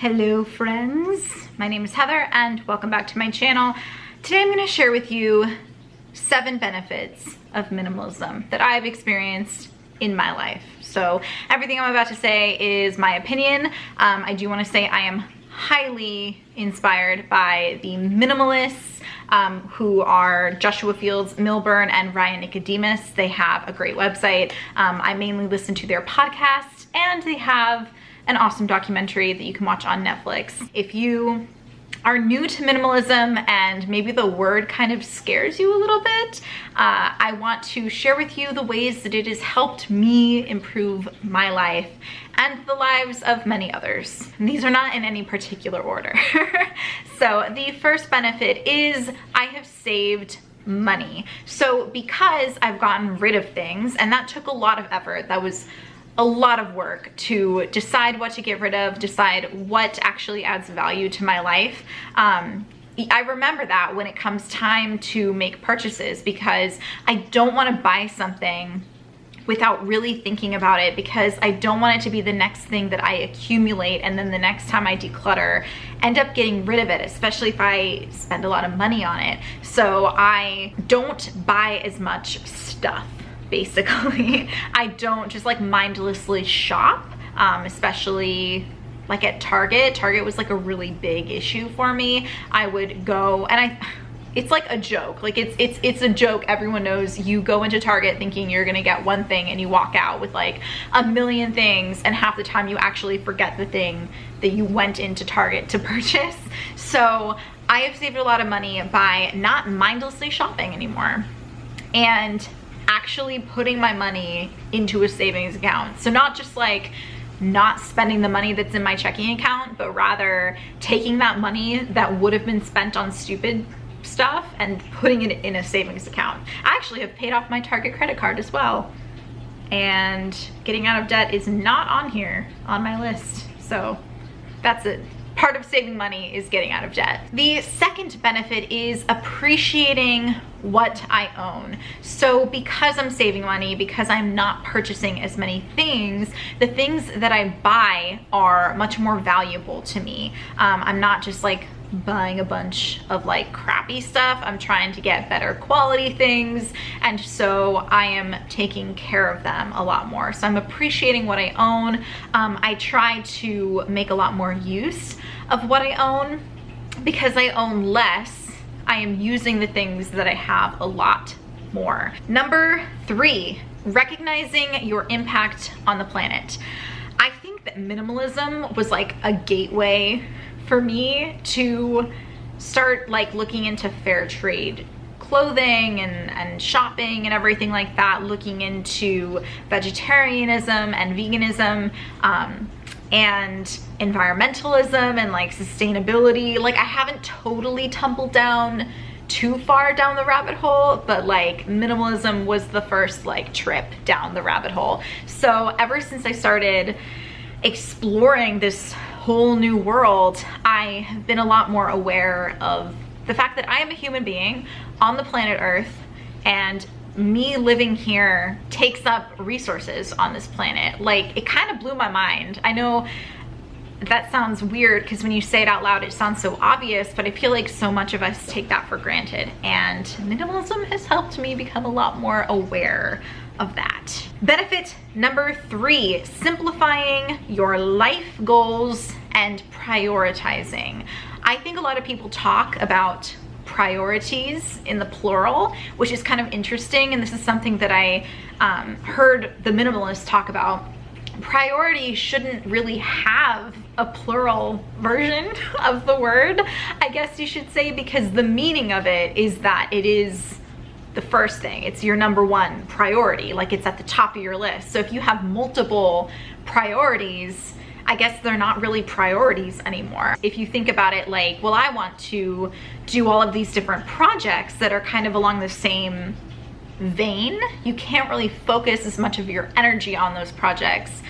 Hello friends, my name is Heather and welcome back to my channel. Today I'm going to share with you 7 benefits of minimalism that I've experienced in my life. So everything I'm about to say is my opinion. I do want to say I am highly inspired by the minimalists who are Joshua Fields Milburn and Ryan Nicodemus. They have a great website. I mainly listen to their podcast and they have an awesome documentary that you can watch on Netflix. If you are new to minimalism and maybe the word kind of scares you a little bit, I want to share with you the ways that it has helped me improve my life and the lives of many others. And these are not in any particular order. So the first benefit is I have saved money. So because I've gotten rid of things, and that took a lot of effort, that was a lot of work to decide what to get rid of, decide what actually adds value to my life. I remember that when it comes time to make purchases, because I don't want to buy something without really thinking about it, because I don't want it to be the next thing that I accumulate and then the next time I declutter, end up getting rid of it, especially if I spend a lot of money on it. So I don't buy as much stuff. Basically, I don't just like mindlessly shop, especially like at Target. Target was like a really big issue for me. I would go and it's like a joke. Like it's a joke. Everyone knows you go into Target thinking you're gonna get one thing and you walk out with like a million things, and half the time you actually forget the thing that you went into Target to purchase. So I have saved a lot of money by not mindlessly shopping anymore and actually putting my money into a savings account. So not just like not spending the money that's in my checking account, but rather taking that money that would have been spent on stupid stuff and putting it in a savings account. I actually have paid off my Target credit card as well. And getting out of debt is not on here on my list. So that's it. Part of saving money is getting out of debt. The second benefit is appreciating what I own. So because I'm saving money, because I'm not purchasing as many things, the things that I buy are much more valuable to me. I'm not just like buying a bunch of like crappy stuff. I'm trying to get better quality things, and so I am taking care of them a lot more. So I'm appreciating what I own. I try to make a lot more use of what I own. Because I own less, I am using the things that I have a lot more. Number 3, recognizing your impact on the planet. I think that minimalism was like a gateway for me to start like looking into fair trade clothing and shopping and everything like that, looking into vegetarianism and veganism, and environmentalism and like sustainability. Like I haven't totally tumbled down too far down the rabbit hole, but like minimalism was the first like trip down the rabbit hole. So ever since I started exploring this whole new world, I have been a lot more aware of the fact that I am a human being on the planet Earth, and me living here takes up resources on this planet. Like it kind of blew my mind. I know that sounds weird because when you say it out loud it sounds so obvious, but I feel like so much of us take that for granted, and minimalism has helped me become a lot more aware of that. Benefit number 3, simplifying your life goals and prioritizing. I think a lot of people talk about priorities in the plural, which is kind of interesting, and this is something that I heard the minimalists talk about. Priority shouldn't really have a plural version of the word, I guess you should say, because the meaning of it is that it is the first thing. It's your number 1 priority, like it's at the top of your list. So if you have multiple priorities, I guess they're not really priorities anymore. If you think about it like, well, I want to do all of these different projects that are kind of along the same vein, you can't really focus as much of your energy on those projects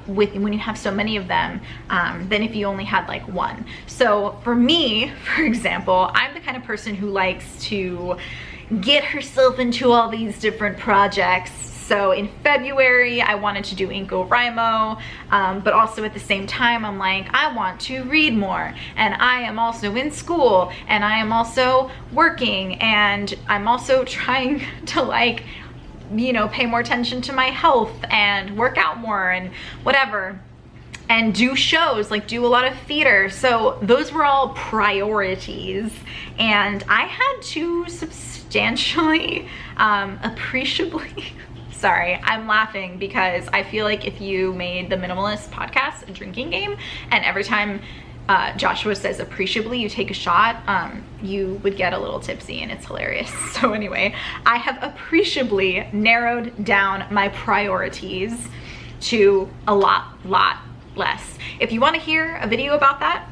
when you have so many of them than if you only had like one. So for me, for example, I'm the kind of person who likes to get herself into all these different projects, So in February, I wanted to do NaNoWriMo, but also at the same time, I'm like, I want to read more, and I am also in school, and I am also working, and I'm also trying to like, you know, pay more attention to my health and work out more and whatever, and do shows, like do a lot of theater. So those were all priorities, and I had to substantially, appreciably, sorry, I'm laughing because I feel like if you made the Minimalist podcast a drinking game, and every time Joshua says appreciably, you take a shot, you would get a little tipsy, and it's hilarious. So anyway, I have appreciably narrowed down my priorities to a lot less. If you want to hear a video about that,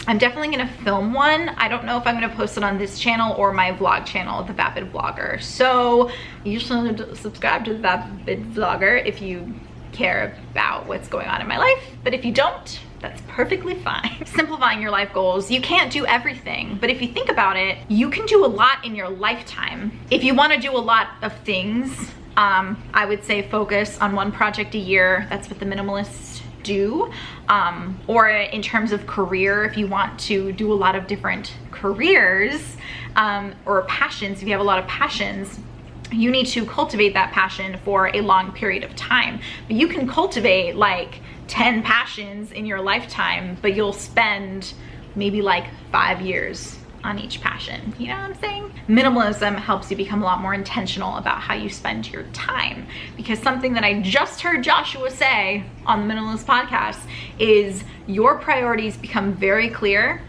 I'm definitely going to film one. I don't know if I'm going to post it on this channel or my vlog channel, The Vapid Vlogger. So you should subscribe to The Vapid Vlogger if you care about what's going on in my life. But if you don't, that's perfectly fine. Simplifying your life goals. You can't do everything, but if you think about it, you can do a lot in your lifetime. If you want to do a lot of things, I would say focus on one project a year. That's what the minimalists do. Or in terms of career, if you want to do a lot of different careers, or passions, if you have a lot of passions, you need to cultivate that passion for a long period of time. But you can cultivate like 10 passions in your lifetime, but you'll spend maybe like 5 years on each passion. You know what I'm saying? Minimalism helps you become a lot more intentional about how you spend your time, because something that I just heard Joshua say on the Minimalist podcast is your priorities become very clear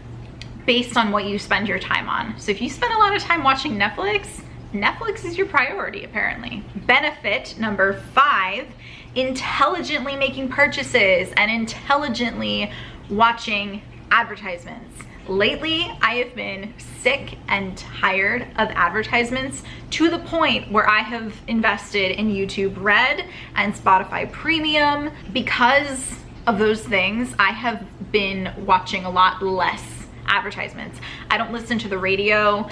based on what you spend your time on. So if you spend a lot of time watching Netflix is your priority, apparently. Benefit number 5, intelligently making purchases and intelligently watching advertisements. Lately, I have been sick and tired of advertisements to the point where I have invested in YouTube Red and Spotify Premium. Because of those things, I have been watching a lot less advertisements. I don't listen to the radio.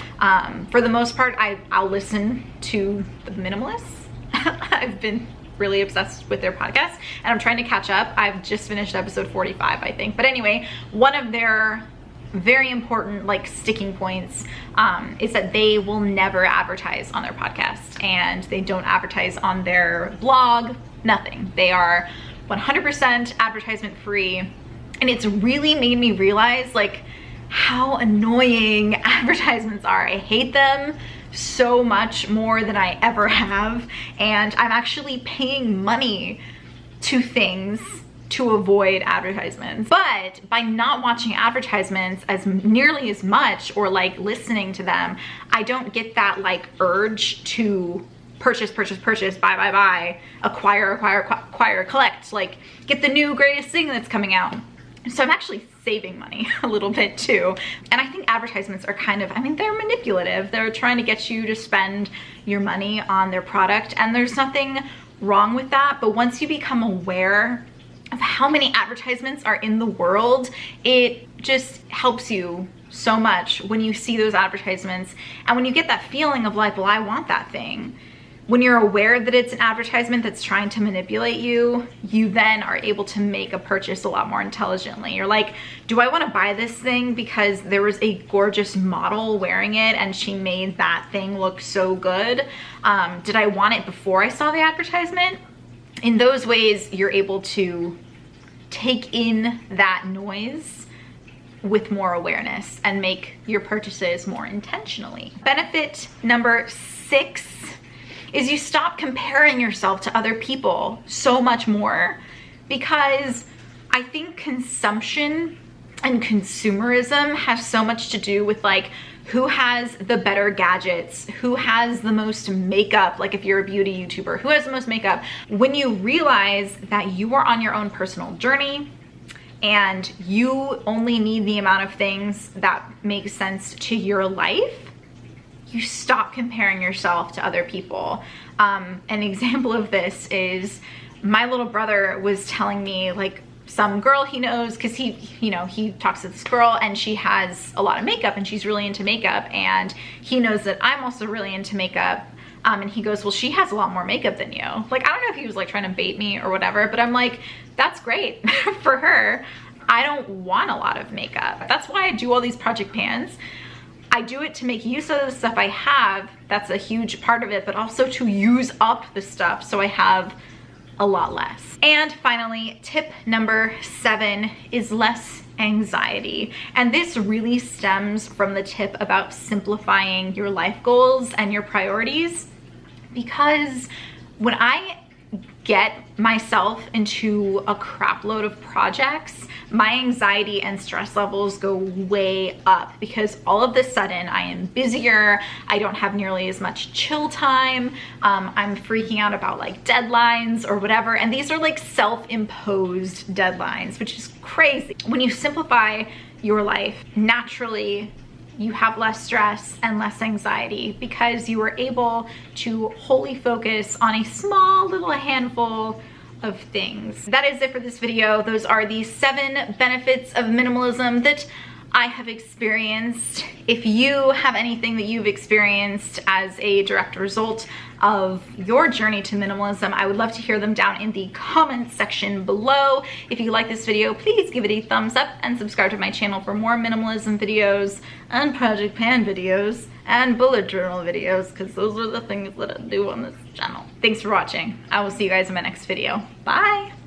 For the most part, I'll listen to the Minimalists. I've been really obsessed with their podcast, and I'm trying to catch up. I've just finished episode 45, I think. But anyway, one of their very important like sticking points is that they will never advertise on their podcast, and they don't advertise on their blog, nothing. They are 100% advertisement free, and it's really made me realize like how annoying advertisements are. I hate them so much more than I ever have, and I'm actually paying money to things to avoid advertisements. But by not watching advertisements as nearly as much, or like listening to them, I don't get that like urge to purchase, buy, acquire, collect, like get the new greatest thing that's coming out. So I'm actually saving money a little bit too. And I think advertisements are kind of, I mean, they're manipulative. They're trying to get you to spend your money on their product, and there's nothing wrong with that. But once you become aware of how many advertisements are in the world, it just helps you so much when you see those advertisements, and when you get that feeling of like, well, I want that thing. When you're aware that it's an advertisement that's trying to manipulate you, you then are able to make a purchase a lot more intelligently. You're like, do I want to buy this thing because there was a gorgeous model wearing it and she made that thing look so good? Did I want it before I saw the advertisement? In those ways, you're able to take in that noise with more awareness and make your purchases more intentionally. Benefit number 6 is you stop comparing yourself to other people so much more, because I think consumption and consumerism has so much to do with like who has the better gadgets, who has the most makeup, like if you're a beauty YouTuber, who has the most makeup. When you realize that you are on your own personal journey and you only need the amount of things that make sense to your life, you stop comparing yourself to other people. An example of this is my little brother was telling me like some girl he knows, because he talks to this girl and she has a lot of makeup and she's really into makeup, and he knows that I'm also really into makeup. And he goes, well, she has a lot more makeup than you. Like, I don't know if he was like trying to bait me or whatever, but I'm like, that's great for her. I don't want a lot of makeup. That's why I do all these project pans. I do it to make use of the stuff I have. That's a huge part of it, but also to use up the stuff so I have a lot less. And finally, tip number 7 is less anxiety. And this really stems from the tip about simplifying your life goals and your priorities, because when I get myself into a crap load of projects, my anxiety and stress levels go way up, because all of a sudden I am busier, I don't have nearly as much chill time, I'm freaking out about like deadlines or whatever, and these are like self-imposed deadlines, which is crazy. When you simplify your life, naturally you have less stress and less anxiety, because you are able to wholly focus on a small little handful of things. That is it for this video. Those are the 7 benefits of minimalism that I have experienced. If you have anything that you've experienced as a direct result of your journey to minimalism, I would love to hear them down in the comments section below. If you like this video, please give it a thumbs up and subscribe to my channel for more minimalism videos and project pan videos and bullet journal videos, because those are the things that I do on this channel. Thanks for watching. I will see you guys in my next video. Bye.